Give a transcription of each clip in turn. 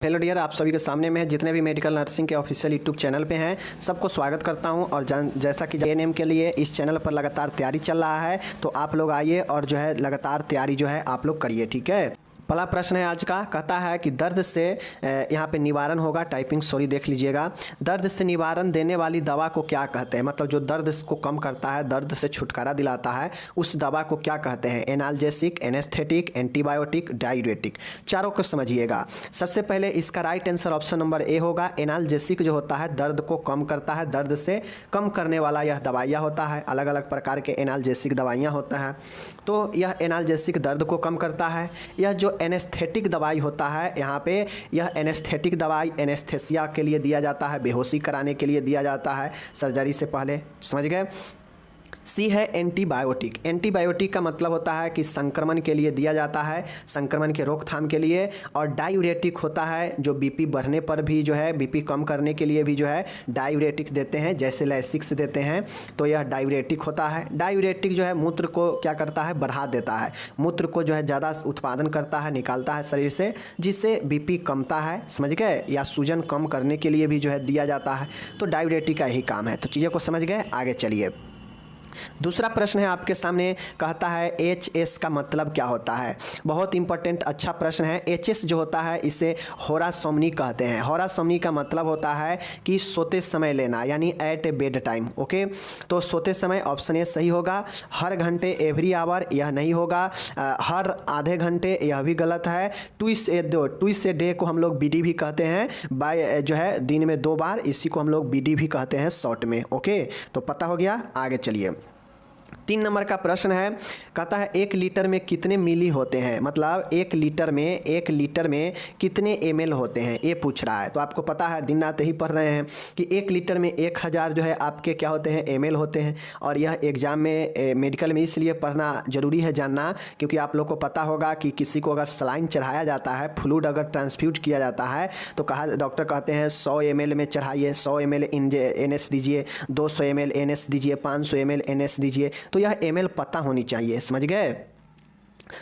Hello dear, आप सभी के सामने में जितने भी मेडिकल नर्सिंग के ऑफिशियल यूट्यूब चैनल पे हैं सबको स्वागत करता हूं। और जैसा कि एएनएम के लिए इस चैनल पर लगातार तैयारी चल रहा है, तो आप लोग आइए और जो है लगातार तैयारी जो है आप लोग करिए। ठीक है, पहला प्रश्न है आज का, कहता है कि दर्द से यहाँ पे निवारण होगा। टाइपिंग सॉरी देख लीजिएगा। दर्द से निवारण देने वाली दवा को क्या कहते हैं? मतलब जो दर्द को कम करता है, दर्द से छुटकारा दिलाता है, उस दवा को क्या कहते हैं? Analgesic, anaesthetic, antibiotic, diuretic. चारों को समझिएगा। सबसे पहले इसका right answer option number A होगा। एनाल्जेसिक जो होता है दर्द को कम करता है, दर्द से कम करने वाला यह दवाइयाँ होता है। अलग अलग प्रकार के एनाल्जेसिक दवाइयाँ होता है, तो यह एनाल्जेसिक दर्द को कम करता है। यह जो एनेस्थेटिक दवाई होता है, यहाँ पे यह एनेस्थेटिक दवाई एनेस्थेसिया के लिए दिया जाता है, बेहोशी कराने के लिए दिया जाता है सर्जरी से पहले। समझ गए? सी है एंटीबायोटिक। एंटीबायोटिक का मतलब होता है कि संक्रमण के लिए दिया जाता है, संक्रमण के रोकथाम के लिए। और डायूरेटिक होता है जो बीपी बढ़ने पर भी जो है, बीपी कम करने के लिए भी जो है डायूरेटिक देते हैं, जैसे लैसिक्स देते हैं, तो यह डायूरेटिक होता है। डायूरेटिक जो है मूत्र को क्या करता है? बढ़ा देता है, मूत्र को जो है ज़्यादा उत्पादन करता है, निकालता है शरीर से, जिससे बीपी कमता है। समझ गए? या सूजन कम करने के लिए भी जो है दिया जाता है, तो डायूरेटिक का यही काम है। तो चीज़ों को समझ गए, आगे चलिए। दूसरा प्रश्न है आपके सामने, कहता है एच एस का मतलब क्या होता है? बहुत इंपॉर्टेंट अच्छा प्रश्न है। एच एस जो होता है इसे होरासोमनी कहते हैं। होरासोमनी का मतलब होता है कि सोते समय लेना, यानी एट ए बेड टाइम। ओके, तो सोते समय ऑप्शन ए सही होगा। हर घंटे, एवरी आवर, यह नहीं होगा। हर आधे घंटे, यह भी गलत है। ट्विस ए डे को हम लोग बीडी भी कहते हैं, बाय जो है दिन में 2 बार, इसी को हम लोग बीडी भी कहते हैं शॉर्ट में। ओके, तो पता हो गया, आगे चलिए। 3 नंबर का प्रश्न है, कहता है 1 लीटर में कितने मिली होते हैं? मतलब 1 लीटर में कितने ml होते हैं, ये पूछ रहा है। तो आपको पता है, दिन रात ही पढ़ रहे हैं कि 1 लीटर में 1000 जो है आपके क्या होते हैं? ml होते हैं। और यह एग्जाम में मेडिकल में इसलिए पढ़ना जरूरी है जानना, क्योंकि आप लोग को पता होगा कि किसी को अगर सलाइन चढ़ाया जाता है, फ्लूइड अगर ट्रांसफ्यूज किया जाता है, तो डॉक्टर कहते हैं 100 ml में चढ़ाइए, 100 ml NS दीजिए, 200 ml NS दीजिए, 500 ml NS दीजिए। तो यह ml पता होनी चाहिए। समझ गए?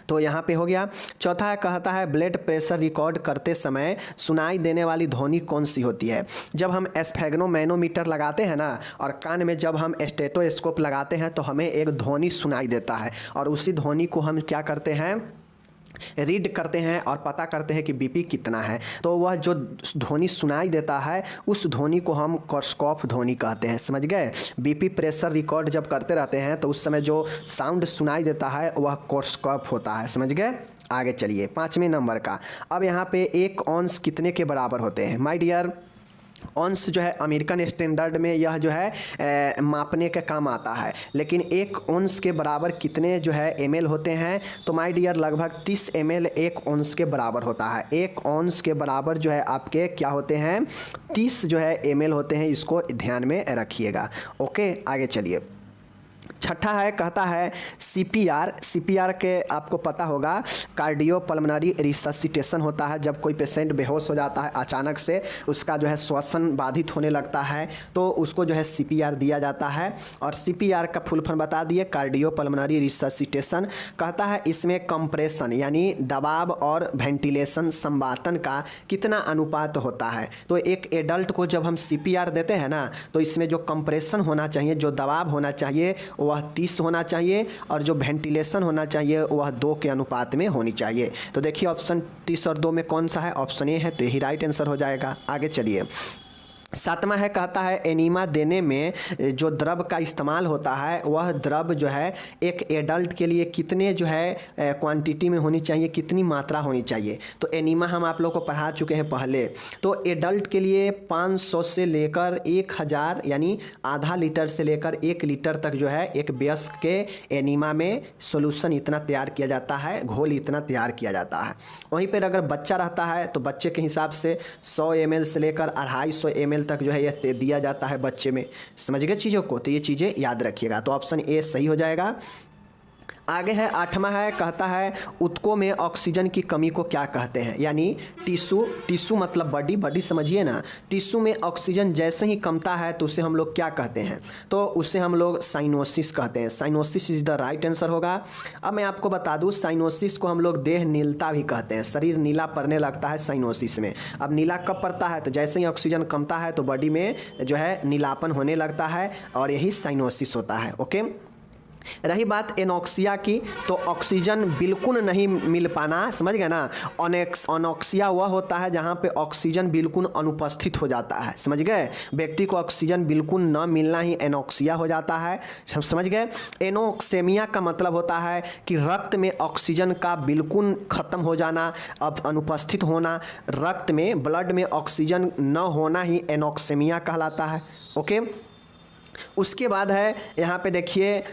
तो यहाँ पे हो गया। चौथा है, कहता है ब्लड प्रेशर रिकॉर्ड करते समय सुनाई देने वाली ध्वनि कौन सी होती है? जब हम एस्फेग्नोमैनोमीटर लगाते हैं ना, और कान में जब हम स्टेथोस्कोप लगाते हैं, तो हमें एक ध्वनि सुनाई देता है, और उसी ध्वनि को हम क्या करते हैं? रीड करते हैं और पता करते हैं कि बीपी कितना है। तो वह जो ध्वनि सुनाई देता है, उस ध्वनि को हम कोर्सकॉफ ध्वनि कहते हैं। समझ गए? बीपी प्रेशर रिकॉर्ड जब करते रहते हैं, तो उस समय जो साउंड सुनाई देता है वह कोर्सकॉफ होता है। समझ गए? आगे चलिए। 5वें नंबर का, अब यहाँ पे 1 औंस कितने के बराबर होते हैं? माय डियर, औंस जो है अमेरिकन स्टैंडर्ड में यह जो है मापने के काम आता है, लेकिन 1 औंस के बराबर कितने जो है ml होते हैं? तो माय डियर, लगभग 30 ml 1 औंस के बराबर होता है। 1 औंस के बराबर जो है आपके क्या होते हैं? 30 जो है ml होते हैं। इसको ध्यान में रखिएगा। ओके, आगे चलिए। छठा है, कहता है CPR। CPR के आपको पता होगा, कार्डियो पल्मोनरी रिससिटेशन होता है। जब कोई पेशेंट बेहोश हो जाता है अचानक से, उसका जो है श्वसन बाधित होने लगता है, तो उसको जो है CPR दिया जाता है। और CPR का फुल फॉर्म बता दिए, कार्डियो पल्मोनरी रिससिटेशन। कहता है इसमें कंप्रेशन यानी दबाव और वेंटिलेशन संवातन का कितना अनुपात होता है? तो एक एडल्ट को जब हम CPR देते हैं ना, तो इसमें जो कंप्रेशन होना चाहिए, जो दबाव होना चाहिए, वह 30 होना चाहिए, और जो वेंटिलेशन होना चाहिए वह 2 के अनुपात में होनी चाहिए। तो देखिए ऑप्शन 30 और 2 में कौन सा है? ऑप्शन ए है, तो यही राइट आंसर हो जाएगा। आगे चलिए। 7वां है, कहता है एनीमा देने में जो द्रव का इस्तेमाल होता है, वह द्रव जो है एक एडल्ट के लिए कितने जो है क्वांटिटी में होनी चाहिए, कितनी मात्रा होनी चाहिए? तो एनीमा हम आप लोग को पढ़ा चुके हैं पहले। तो एडल्ट के लिए 500 से लेकर 1000, यानी आधा लीटर से लेकर 1 लीटर तक जो है एक वयस्क के एनीमा में सोल्यूशन इतना तैयार किया जाता है, घोल इतना तैयार किया जाता है। वहीं पर अगर बच्चा रहता है, तो बच्चे के हिसाब से 100 ml से लेकर 250 ml तक जो है यह दिया जाता है बच्चे में। समझ गए चीज़ों को? तो ये चीज़ें याद रखिएगा। तो ऑप्शन ए सही हो जाएगा। आगे है 8वां है, कहता है ऊतकों में ऑक्सीजन की कमी को क्या कहते हैं, यानी टिश्यू मतलब बॉडी समझिए ना, टिश्यू में ऑक्सीजन जैसे ही कमता है तो उसे हम लोग क्या कहते हैं, तो उसे हम लोग साइनोसिस कहते हैं। Cyanosis is the right answer होगा। अब मैं आपको बता दूं, साइनोसिस को हम लोग देह नीलता भी कहते हैं, शरीर नीला पड़ने लगता है साइनोसिस में। अब नीला कब पड़ता है, तो जैसे ही ऑक्सीजन कमता है तो बॉडी में जो है नीलापन होने लगता है और यही साइनोसिस होता है। ओके, रही बात एनोक्सिया की, तो ऑक्सीजन बिल्कुल नहीं मिल पाना, समझ गए ना। अनोक्सिया वह होता है जहाँ पे ऑक्सीजन बिल्कुल अनुपस्थित हो जाता है, समझ गए। व्यक्ति को ऑक्सीजन बिल्कुल न मिलना ही एनोक्सिया हो जाता है, समझ गए। एनोक्सेमिया का मतलब होता है कि रक्त में ऑक्सीजन का बिल्कुल ख़त्म हो जाना, अब अनुपस्थित होना, रक्त में ब्लड में ऑक्सीजन न होना ही एनोक्सेमिया कहलाता है। ओके, उसके बाद है यहाँ पे देखिए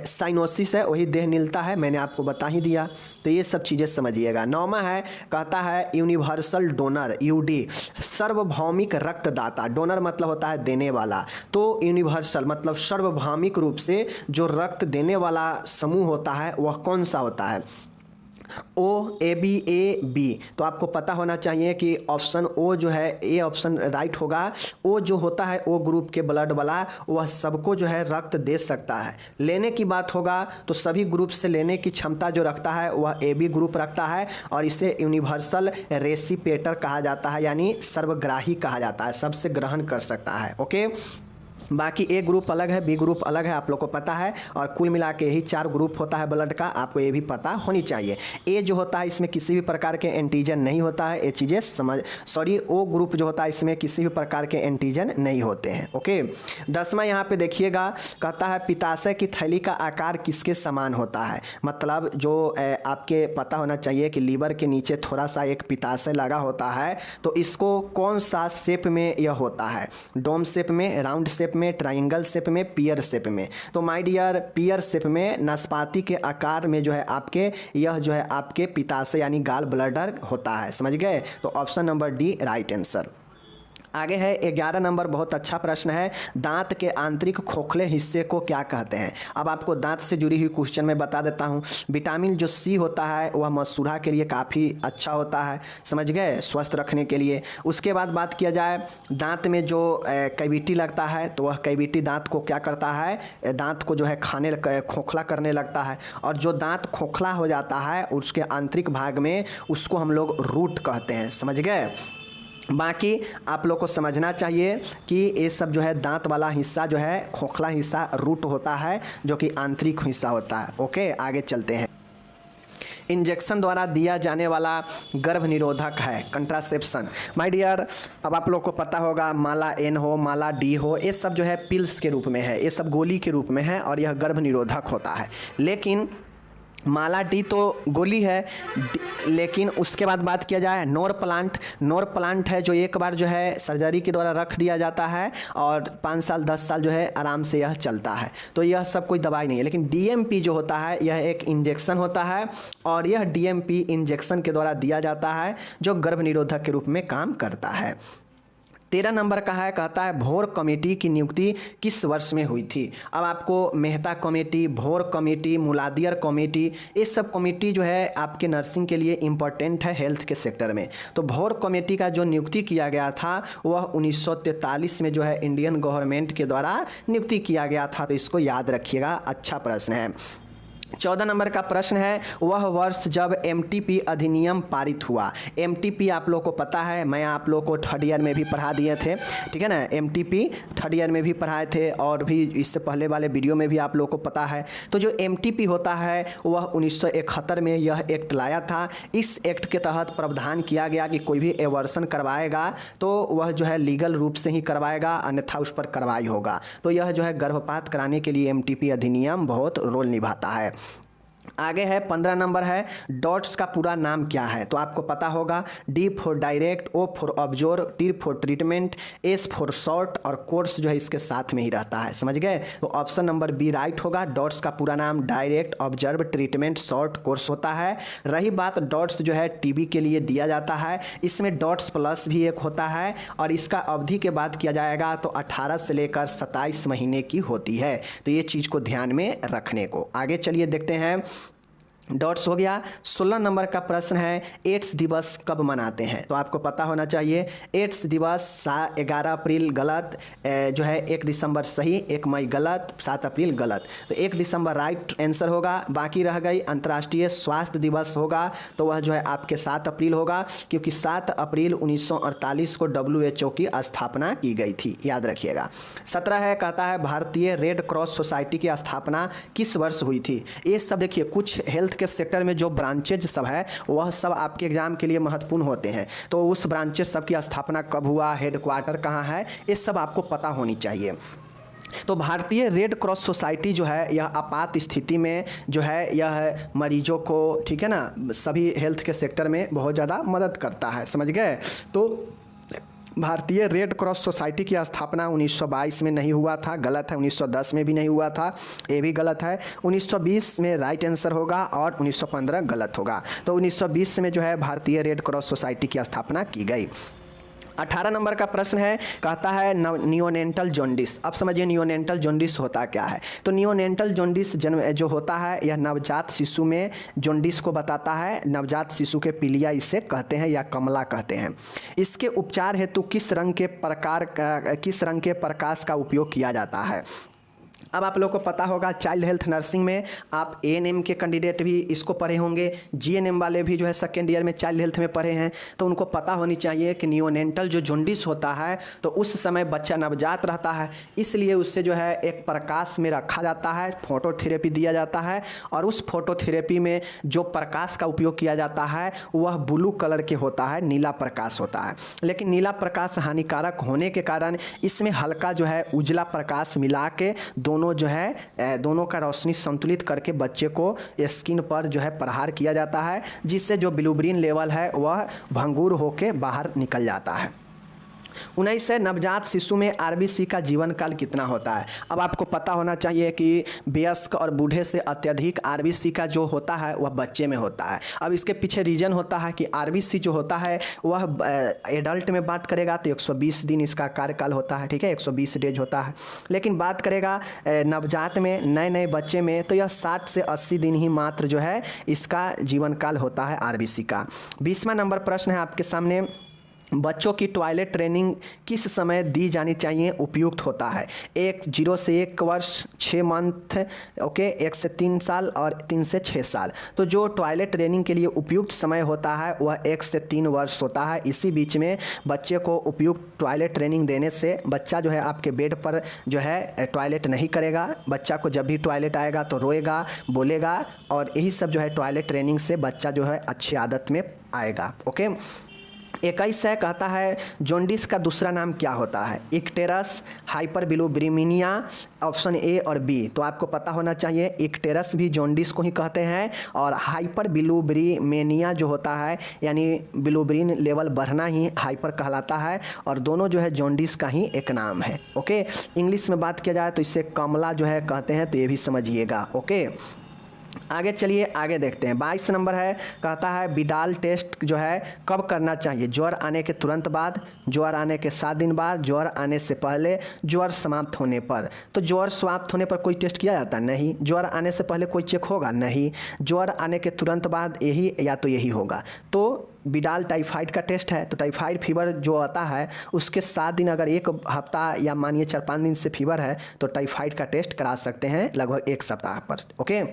साइनोसिस है, वही देह नीलता है, मैंने आपको बता ही दिया। तो ये सब चीज़ें समझिएगा। 9वां है, कहता है यूनिवर्सल डोनर, यूडी, सार्वभौमिक रक्तदाता। डोनर मतलब होता है देने वाला, तो यूनिवर्सल मतलब सार्वभौमिक रूप से जो रक्त देने वाला समूह होता है वह कौन सा होता है, ओ, ए बी, ए बी। तो आपको पता होना चाहिए कि ऑप्शन ओ जो है, ए ऑप्शन राइट होगा। ओ जो होता है ओ ग्रुप के ब्लड वाला, वह सबको जो है रक्त दे सकता है। लेने की बात होगा तो सभी ग्रुप से लेने की क्षमता जो रखता है वह ए बी ग्रुप रखता है और इसे यूनिवर्सल रेसिपेटर कहा जाता है, यानी सर्वग्राही कहा जाता है, सबसे ग्रहण कर सकता है। ओके, बाकी ए ग्रुप अलग है, बी ग्रुप अलग है, आप लोग को पता है। और कुल मिला के यही 4 ग्रुप होता है ब्लड का, आपको ये भी पता होनी चाहिए। ए जो होता है इसमें किसी भी प्रकार के एंटीजन नहीं होता है, ये चीज़ें ओ ग्रुप जो होता है इसमें किसी भी प्रकार के एंटीजन नहीं होते हैं। ओके, 10वां यहाँ पे देखिएगा, कहता है पित्ताशय की थैली का आकार किसके समान होता है। मतलब जो आपके पता होना चाहिए कि लीवर के नीचे थोड़ा सा एक पित्ताशय लगा होता है, तो इसको कौन सा शेप में यह होता है, डोम शेप में, राउंड शेप में, ट्रायंगल शेप में, पियर शेप में। तो माय डियर, पियर शेप में नाशपाती के आकार में जो है आपके यह जो है आपके पित्ताशय यानी गाल ब्लैडर होता है, समझ गए। तो option number D right answer. आगे है 11 नंबर, बहुत अच्छा प्रश्न है, दांत के आंतरिक खोखले हिस्से को क्या कहते हैं। अब आपको दांत से जुड़ी हुई क्वेश्चन में बता देता हूं। विटामिन जो सी होता है वह मसूड़ा के लिए काफ़ी अच्छा होता है, समझ गए, स्वस्थ रखने के लिए। उसके बाद बात किया जाए दांत में जो कैविटी लगता है, तो वह कैविटी दांत को क्या करता है, दांत को जो है खाने खोखला करने लगता है। और जो दांत खोखला हो जाता है उसके आंतरिक भाग में, उसको हम लोग रूट कहते हैं, समझ गए। बाकी आप लोग को समझना चाहिए कि ये सब जो है दांत वाला हिस्सा जो है खोखला हिस्सा रूट होता है, जो कि आंतरिक हिस्सा होता है। ओके, आगे चलते हैं। इंजेक्शन द्वारा दिया जाने वाला गर्भ निरोधक है कंट्रासेप्शन। माय डियर, अब आप लोग को पता होगा माला एन हो, माला डी हो, ये सब जो है पिल्स के रूप में है, ये सब गोली के रूप में है और यह गर्भ निरोधक होता है। लेकिन माला डी तो गोली है, लेकिन उसके बाद बात किया जाए नोर प्लांट है जो एक बार जो है सर्जरी के द्वारा रख दिया जाता है और 5 साल 10 साल जो है आराम से यह चलता है। तो यह सब कोई दवाई नहीं है। लेकिन डीएमपी जो होता है यह एक इंजेक्शन होता है और यह डीएमपी इंजेक्शन के द्वारा दिया जाता है जो गर्भ निरोधक के रूप में काम करता है। 13 नंबर का है, कहता है भोर कमेटी की नियुक्ति किस वर्ष में हुई थी। अब आपको मेहता कमेटी, भोर कमेटी, मुलादियर कमेटी, ये सब कमेटी जो है आपके नर्सिंग के लिए इम्पोर्टेंट है हेल्थ के सेक्टर में। तो भोर कमेटी का जो नियुक्ति किया गया था वह 1943 में जो है इंडियन गवर्नमेंट के द्वारा नियुक्ति किया गया था। तो इसको याद रखिएगा, अच्छा प्रश्न है। 14 नंबर का प्रश्न है, वह वर्ष जब एमटीपी अधिनियम पारित हुआ। एमटीपी आप लोग को पता है, मैं आप लोग को 3rd ईयर में भी पढ़ा दिए थे, ठीक है ना। एमटीपी 3rd ईयर में भी पढ़ाए थे और भी इससे पहले वाले वीडियो में भी आप लोग को पता है। तो जो एमटीपी होता है वह 1971 में यह एक्ट लाया था। इस एक्ट के तहत प्रावधान किया गया कि कोई भी एवर्सन करवाएगा तो वह जो है लीगल रूप से ही करवाएगा, अन्यथा उस पर कार्रवाई होगा। तो यह जो है गर्भपात कराने के लिए एमटीपी अधिनियम बहुत रोल निभाता है। आगे है 15 नंबर है डॉट्स का पूरा नाम क्या है। तो आपको पता होगा, D for direct, O for observe, T for treatment, S for short और कोर्स जो है इसके साथ में ही रहता है। समझ गए? तो ऑप्शन नंबर बी राइट होगा। डॉट्स का पूरा नाम direct, observe, treatment, short, course होता है। रही बात डॉट्स जो है टीबी के लिए दिया जाता है, इसमें डॉट्स प्लस भी एक होता है और इसका अवधि के बाद किया जाएगा तो 18 से लेकर 27 महीने की होती है। तो ये चीज़ को ध्यान में रखने को। आगे चलिए देखते हैं। डॉट्स हो गया। 16 नंबर का प्रश्न है एड्स दिवस कब मनाते हैं। तो आपको पता होना चाहिए एड्स दिवस 11 अप्रैल गलत, जो है 1 दिसंबर सही, 1 मई गलत, 7 अप्रैल गलत। तो 1 दिसंबर राइट आंसर होगा। बाकी रह गई अंतर्राष्ट्रीय स्वास्थ्य दिवस होगा तो वह जो है आपके 7 अप्रैल होगा, क्योंकि 7 अप्रैल 1948 को WHO की स्थापना की गई थी, याद रखिएगा। 17 है, कहता है भारतीय रेड क्रॉस सोसाइटी की स्थापना किस वर्ष हुई थी। ये सब देखिए कुछ हेल्थ के सेक्टर में जो ब्रांचेज सब है वह सब आपके एग्जाम के लिए महत्वपूर्ण होते हैं। तो उस ब्रांचेज सब की स्थापना कब हुआ, हेडक्वार्टर कहाँ है, ये सब आपको पता होनी चाहिए। तो भारतीय रेड क्रॉस सोसाइटी जो है यह आपात स्थिति में जो है यह मरीजों को, ठीक है ना, सभी हेल्थ के सेक्टर में बहुत ज़्यादा मदद करता है। समझ गए? तो भारतीय रेड क्रॉस सोसाइटी की स्थापना 1922 में नहीं हुआ था, गलत है। 1910 में भी नहीं हुआ था, ये भी गलत है। 1920 में राइट आंसर होगा और 1915 गलत होगा। तो 1920 में जो है भारतीय रेड क्रॉस सोसाइटी की स्थापना की गई। 18 नंबर का प्रश्न है, कहता है नियोनेंटल जॉन्डिस। अब समझिए नियोनेंटल जॉन्डिस होता क्या है। तो नियोनेंटल जॉन्डिस जन्म जो होता है यह नवजात शिशु में जॉन्डिस को बताता है। नवजात शिशु के पीलिया इसे कहते हैं या कमला कहते हैं। इसके उपचार हेतु किस रंग के प्रकाश का उपयोग किया जाता है। अब आप लोग को पता होगा चाइल्ड हेल्थ नर्सिंग में आप ANM के कैंडिडेट भी इसको पढ़े होंगे, GNM वाले भी जो है सेकेंड ईयर में चाइल्ड हेल्थ में पढ़े हैं। तो उनको पता होनी चाहिए कि नियोनेंटल जो जॉन्डिस होता है तो उस समय बच्चा नवजात रहता है, इसलिए उससे जो है एक प्रकाश में रखा जाता है, फोटोथेरेपी दिया जाता है और उस फोटोथेरेपी में जो प्रकाश का उपयोग किया जाता है वह ब्लू कलर के होता है, नीला प्रकाश होता है। लेकिन नीला प्रकाश हानिकारक होने के कारण इसमें हल्का जो है उजला प्रकाश मिला के दोनों जो है दोनों का रोशनी संतुलित करके बच्चे को स्किन पर जो है प्रहार किया जाता है, जिससे जो बिलुब्रिन लेवल है वह भंगुर होके बाहर निकल जाता है। 19 नवजात शिशु में आरबीसी का जीवन काल कितना होता है। अब आपको पता होना चाहिए कि वयस्क और बूढ़े से अत्यधिक आरबीसी का जो होता है वह बच्चे में होता है। अब इसके पीछे रीजन होता है कि आरबीसी जो होता है वह एडल्ट में बात करेगा तो 120 दिन इसका कार्यकाल होता है, ठीक है, 120 डेज होता है। लेकिन बात करेगा नवजात में, नए बच्चे में, तो यह 60 से 80 दिन ही मात्र जो है इसका जीवन काल होता है आरबीसी का। 20वां नंबर प्रश्न है आपके सामने, बच्चों की टॉयलेट ट्रेनिंग किस समय दी जानी चाहिए उपयुक्त होता है। 0 से 1 वर्ष, 6 मंथ, ओके, 1 से 3 साल और 3 से 6 साल। तो जो टॉयलेट ट्रेनिंग के लिए उपयुक्त समय होता है वह 1 से 3 वर्ष होता है। इसी बीच में बच्चे को उपयुक्त टॉयलेट ट्रेनिंग देने से बच्चा जो है आपके बेड पर जो है टॉयलेट नहीं करेगा। बच्चा को जब भी टॉयलेट आएगा तो रोएगा, बोलेगा, और यही सब जो है टॉयलेट ट्रेनिंग से बच्चा जो है अच्छी आदत में आएगा। ओके। 21 है, कहता है जॉन्डिस का दूसरा नाम क्या होता है। इक्टेरस, हाइपरबिलुब्रीमिनिया, ऑप्शन ए और बी। तो आपको पता होना चाहिए इक्टेरस भी जॉन्डिस को ही कहते हैं और हाइपरबिलुब्रीमिनिया जो होता है यानी बिलुब्रिन लेवल बढ़ना ही हाइपर कहलाता है, और दोनों जो है जॉन्डिस का ही एक नाम है। ओके। इंग्लिश में बात किया जाए तो इसे कमला जो है कहते हैं, तो ये भी समझिएगा। ओके, आगे चलिए, आगे देखते हैं। 22 नंबर है, कहता है विडाल टेस्ट जो है कब करना चाहिए। ज्वर आने के तुरंत बाद, ज्वर आने के 7 दिन बाद, ज्वर आने से पहले, ज्वर समाप्त होने पर। तो ज्वर समाप्त होने पर कोई टेस्ट किया जाता नहीं। ज्वर आने से पहले कोई चेक होगा नहीं। ज्वर आने के तुरंत बाद यही या तो यही होगा। तो विडाल टाइफाइड का टेस्ट है, तो टाइफाइड फीवर जो आता है उसके 7 दिन, अगर 1 हफ्ता या मानिए 4-5 दिन से फीवर है तो टाइफाइड का टेस्ट करा सकते हैं लगभग 1 सप्ताह पर। ओके।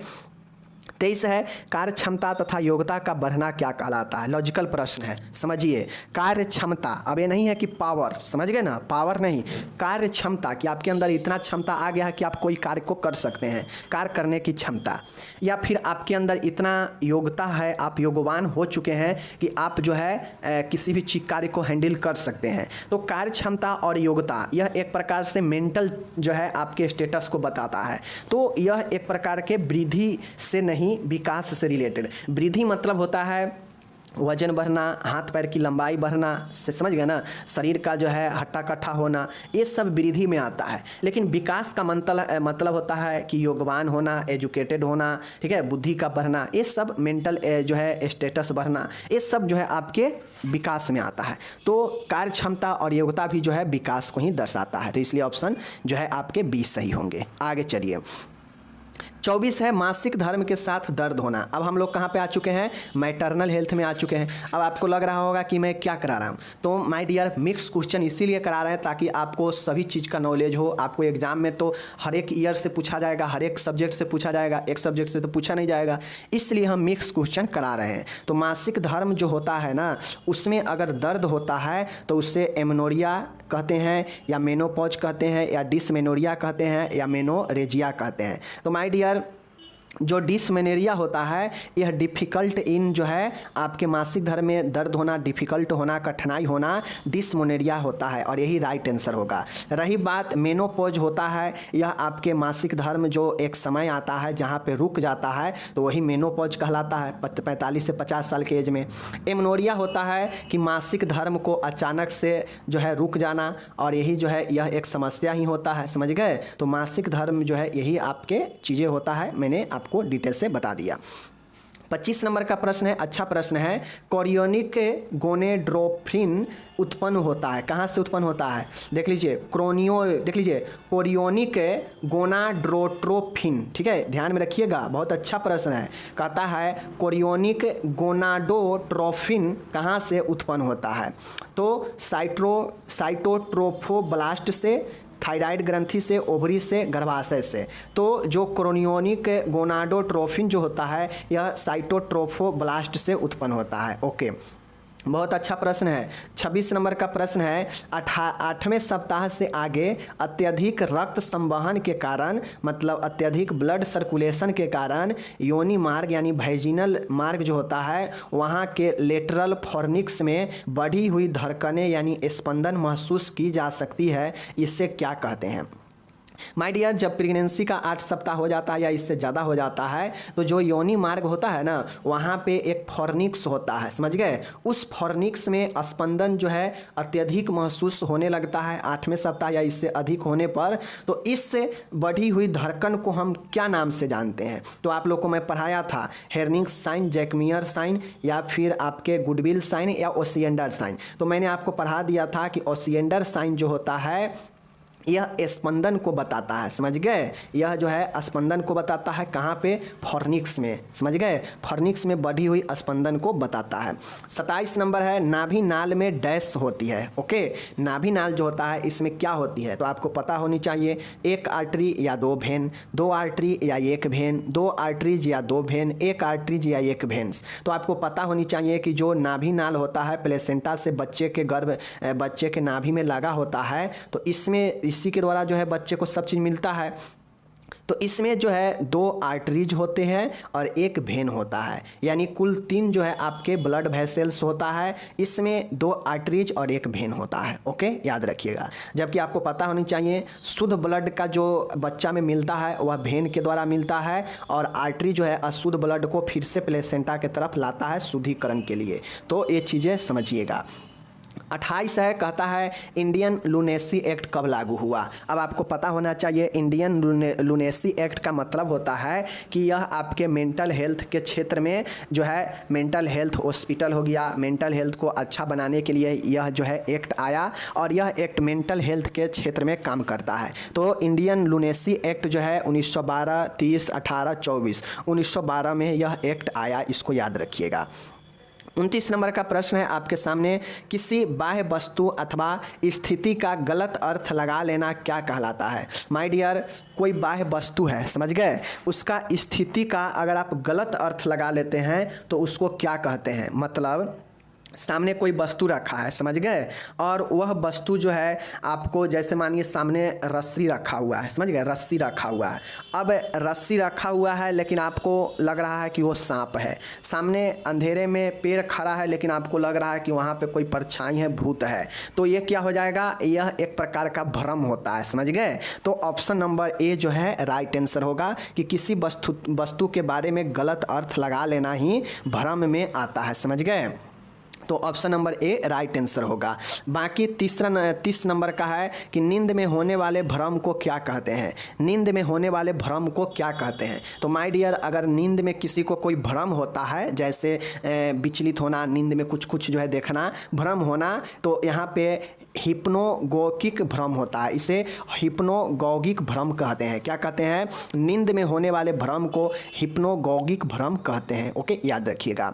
23 है, कार्य क्षमता तथा योग्यता का बढ़ना क्या कहलाता है। लॉजिकल प्रश्न है, समझिए। कार्य क्षमता, अब ये नहीं है कि पावर, समझ गए ना, पावर नहीं, कार्य क्षमता कि आपके अंदर इतना क्षमता आ गया है कि आप कोई कार्य को कर सकते हैं, कार्य करने की क्षमता, या फिर आपके अंदर इतना योग्यता है, आप योग्यवान हो चुके हैं कि आप जो है किसी भी चीज कार्य को हैंडल कर सकते हैं। तो कार्य क्षमता और योग्यता यह एक प्रकार से मेंटल जो है आपके स्टेटस को बताता है। तो यह एक प्रकार के वृद्धि से नहीं नहीं विकास से रिलेटेड। वृद्धि मतलब होता है वजन बढ़ना, हाथ पैर की लंबाई बढ़ना, से समझ गए ना, शरीर का जो है हट्टा कट्ठा होना, ये सब वृद्धि में आता है। लेकिन विकास का मतलब होता है कि योगवान होना, एजुकेटेड होना, ठीक है, बुद्धि का बढ़ना, ये सब मेंटल जो है स्टेटस बढ़ना, ये सब जो है आपके विकास में आता है। तो कार्य क्षमता और योग्यता भी जो है विकास को ही दर्शाता है। तो इसलिए ऑप्शन जो है आपके 20 सही होंगे। आगे चलिए, 24 है मासिक धर्म के साथ दर्द होना। अब हम लोग कहाँ पे आ चुके हैं, मैटरनल हेल्थ में आ चुके हैं। अब आपको लग रहा होगा कि मैं क्या करा रहा हूँ, तो माय डियर मिक्स क्वेश्चन इसीलिए करा रहे हैं ताकि आपको सभी चीज़ का नॉलेज हो। आपको एग्जाम में तो हर एक ईयर से पूछा जाएगा, हर एक सब्जेक्ट से पूछा जाएगा, एक सब्जेक्ट से तो पूछा नहीं जाएगा, इसलिए हम मिक्स क्वेश्चन करा रहे हैं। तो मासिक धर्म जो होता है ना, उसमें अगर दर्द होता है तो उससे एमनोरिया कहते हैं, या मेनोपॉज कहते हैं, या डिसमेनोरिया कहते हैं, या मेनोरेजिया कहते हैं। तो माय डियर जो डिसमेनोरिया होता है यह डिफ़िकल्ट इन जो है आपके मासिक धर्म में दर्द होना, डिफ़िकल्ट होना, कठिनाई होना, डिसमेनोरिया होता है और यही राइट आंसर होगा। रही बात मेनोपॉज होता है, यह आपके मासिक धर्म जो एक समय आता है जहाँ पे रुक जाता है तो वही मेनोपॉज कहलाता है 45 से 50 साल के एज में। एमनोरिया होता है कि मासिक धर्म को अचानक से जो है रुक जाना, और यही जो है यह एक समस्या ही होता है, समझ गए। तो मासिक धर्म जो है यही आपके चीज़ें होता है, मैंने आपको डिटेल से बता दिया। 25 नंबर का प्रश्न है, अच्छा प्रश्न है। कोरियोनिक गोनेड्रोफ्रिन उत्पन्न होता है, कहाँ से उत्पन्न होता है, देख लीजिए, देख लीजिए, कोरियोनिक गोनाडोट्रोफिन, ठीक है, ध्यान में रखिएगा, बहुत अच्छा प्रश्न है। कहता है कोरियोनिक गोनाडोट्रोफिन कहाँ से उत्पन्न होता है, तो साइटोट्रोफोब्लास्ट से, थायराइड ग्रंथि से, ओवरी से, गर्भाशय से। तो जो कोरियोनिक गोनाडोट्रोफिन जो होता है यह साइटोट्रोफोब्लास्ट से उत्पन्न होता है। ओके, बहुत अच्छा प्रश्न है। 26 नंबर का प्रश्न है, 8वें सप्ताह से आगे अत्यधिक रक्त संवहन के कारण, मतलब अत्यधिक ब्लड सर्कुलेशन के कारण योनि मार्ग यानी वैजिनल मार्ग जो होता है वहाँ के लेटरल फॉर्निक्स में बढ़ी हुई धड़कनें यानी स्पंदन महसूस की जा सकती है। इससे क्या कहते हैं। माय डियर, जब प्रेगनेंसी का 8 सप्ताह हो जाता है या इससे ज़्यादा हो जाता है तो जो योनि मार्ग होता है ना, वहाँ पे एक फॉर्निक्स होता है, समझ गए। उस फॉर्निक्स में स्पंदन जो है अत्यधिक महसूस होने लगता है 8वें सप्ताह या इससे अधिक होने पर। तो इससे बढ़ी हुई धड़कन को हम क्या नाम से जानते हैं, तो आप लोग को मैं पढ़ाया था, हेर्निंग साइन, जैकमियर साइन, या फिर आपके गुडविल साइन, या ओसिएंडर साइन। तो मैंने आपको पढ़ा दिया था कि ओसिएंडर साइन जो होता है यह स्पंदन को बताता है, समझ गए। यह जो है स्पंदन को बताता है कहाँ पे, फॉर्निक्स में, समझ गए, फॉर्निक्स में बढ़ी हुई स्पंदन को बताता है। 27 नंबर है, नाभि नाल में डैश होती है। ओके, नाभि नाल जो होता है इसमें क्या होती है, तो आपको पता होनी चाहिए, एक आर्टरी या दो भेन, दो आर्टरी या एक भेन, दो आर्टरीज या दो भेन, एक आर्टरीज या एक भेन्स। तो आपको पता होनी चाहिए कि जो नाभि नाल होता है प्लेसेंटा से बच्चे के नाभि में लगा होता है, तो इसमें इसी के द्वारा जो है बच्चे को सब चीज़ मिलता है। तो इसमें जो है 2 आर्टरीज होते हैं और एक भेन होता है, यानी कुल 3 जो है आपके ब्लड वेसल्स होता है, इसमें 2 आर्टरीज और एक भेन होता है। ओके, याद रखिएगा। जबकि आपको पता होनी चाहिए शुद्ध ब्लड का जो बच्चा में मिलता है वह भेन के द्वारा मिलता है, और आर्टरी जो है अशुद्ध ब्लड को फिर से प्लेसेंटा की तरफ लाता है शुद्धिकरण के लिए। तो ये चीज़ें समझिएगा। 28 है, कहता है इंडियन लुनेसी एक्ट कब लागू हुआ। अब आपको पता होना चाहिए इंडियन लुनेसी एक्ट का मतलब होता है कि यह आपके मेंटल हेल्थ के क्षेत्र में जो है, मेंटल हेल्थ हॉस्पिटल हो गया, मेंटल हेल्थ को अच्छा बनाने के लिए यह जो है एक्ट आया, और यह एक्ट मेंटल हेल्थ के क्षेत्र में काम करता है। तो इंडियन लुनेसी एक्ट जो है 1912, 30, 18, 24, 1912 में यह एक्ट आया, इसको याद रखिएगा। 29 नंबर का प्रश्न है आपके सामने, किसी बाह्य वस्तु अथवा स्थिति का गलत अर्थ लगा लेना क्या कहलाता है। माय डियर, कोई बाह्य वस्तु है, समझ गए, उसका स्थिति का अगर आप गलत अर्थ लगा लेते हैं तो उसको क्या कहते हैं। मतलब सामने कोई वस्तु रखा है, समझ गए, और वह वस्तु जो है आपको, जैसे मानिए सामने रस्सी रखा हुआ है, समझ गए, रस्सी रखा हुआ है। अब रस्सी रखा हुआ है लेकिन आपको लग रहा है कि वो सांप है। सामने अंधेरे में पेड़ खड़ा है लेकिन आपको लग रहा है कि वहाँ पे कोई परछाई है, भूत है। तो ये क्या हो जाएगा, यह एक प्रकार का भ्रम होता है, समझ गए। तो ऑप्शन नंबर ए जो है राइट आंसर होगा कि किसी वस्तु के बारे में गलत अर्थ लगा लेना ही भ्रम में आता है, समझ गए। तो option number A right answer होगा। बाकी 30 नंबर का है कि नींद में होने वाले भ्रम को क्या कहते हैं। नींद में होने वाले भ्रम को क्या कहते हैं। तो माय डियर, अगर नींद में किसी को कोई भ्रम होता है, जैसे विचलित होना, नींद में कुछ कुछ जो है देखना, भ्रम होना, तो यहाँ पे हिप्नोगोगिक भ्रम होता है। इसे हिप्नोगोगिक भ्रम कहते हैं। क्या कहते हैं, नींद में होने वाले भ्रम को हिप्नोगोगिक भ्रम कहते हैं। ओके, याद रखिएगा।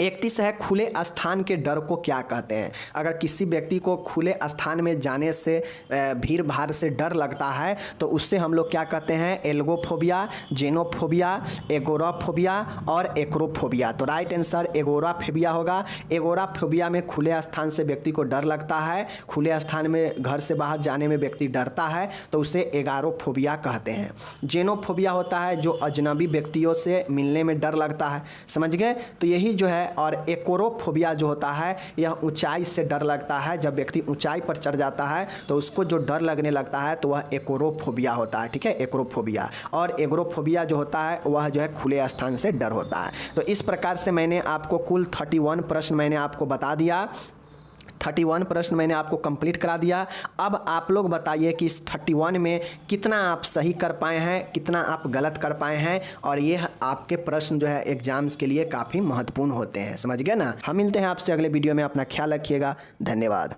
31 है खुले स्थान के डर को क्या कहते हैं। अगर किसी व्यक्ति को खुले स्थान में जाने से भीड़ भाड़ से डर लगता है तो उससे हम लोग क्या कहते हैं, एल्गोफोबिया, जेनोफोबिया, एगोराफोबिया और एक्रोफोबिया। तो राइट आंसर एगोराफोबिया होगा। एगोराफोबिया में खुले स्थान से व्यक्ति को डर लगता है, खुले स्थान में घर से बाहर जाने में व्यक्ति डरता है, तो उसे एगारोफोबिया कहते हैं। जेनोफोबिया होता है जो अजनबी व्यक्तियों से मिलने में डर लगता है, समझ गए। तो यही जो है, और एक्रोफोबिया जो होता है यह ऊंचाई से डर लगता है। जब व्यक्ति ऊंचाई पर चढ़ जाता है तो उसको जो डर लगने लगता है तो वह एक्रोफोबिया होता है, ठीक है, एक्रोफोबिया। और एग्रोफोबिया जो होता है वह जो है खुले स्थान से डर होता है। तो इस प्रकार से मैंने आपको कुल 31 प्रश्न मैंने आपको बता दिया। 31 प्रश्न मैंने आपको कंप्लीट करा दिया। अब आप लोग बताइए कि इस 31 में कितना आप सही कर पाए हैं, कितना आप गलत कर पाए हैं। और ये आपके प्रश्न जो है एग्जाम्स के लिए काफ़ी महत्वपूर्ण होते हैं, समझ गए ना। हम मिलते हैं आपसे अगले वीडियो में। अपना ख्याल रखिएगा। धन्यवाद।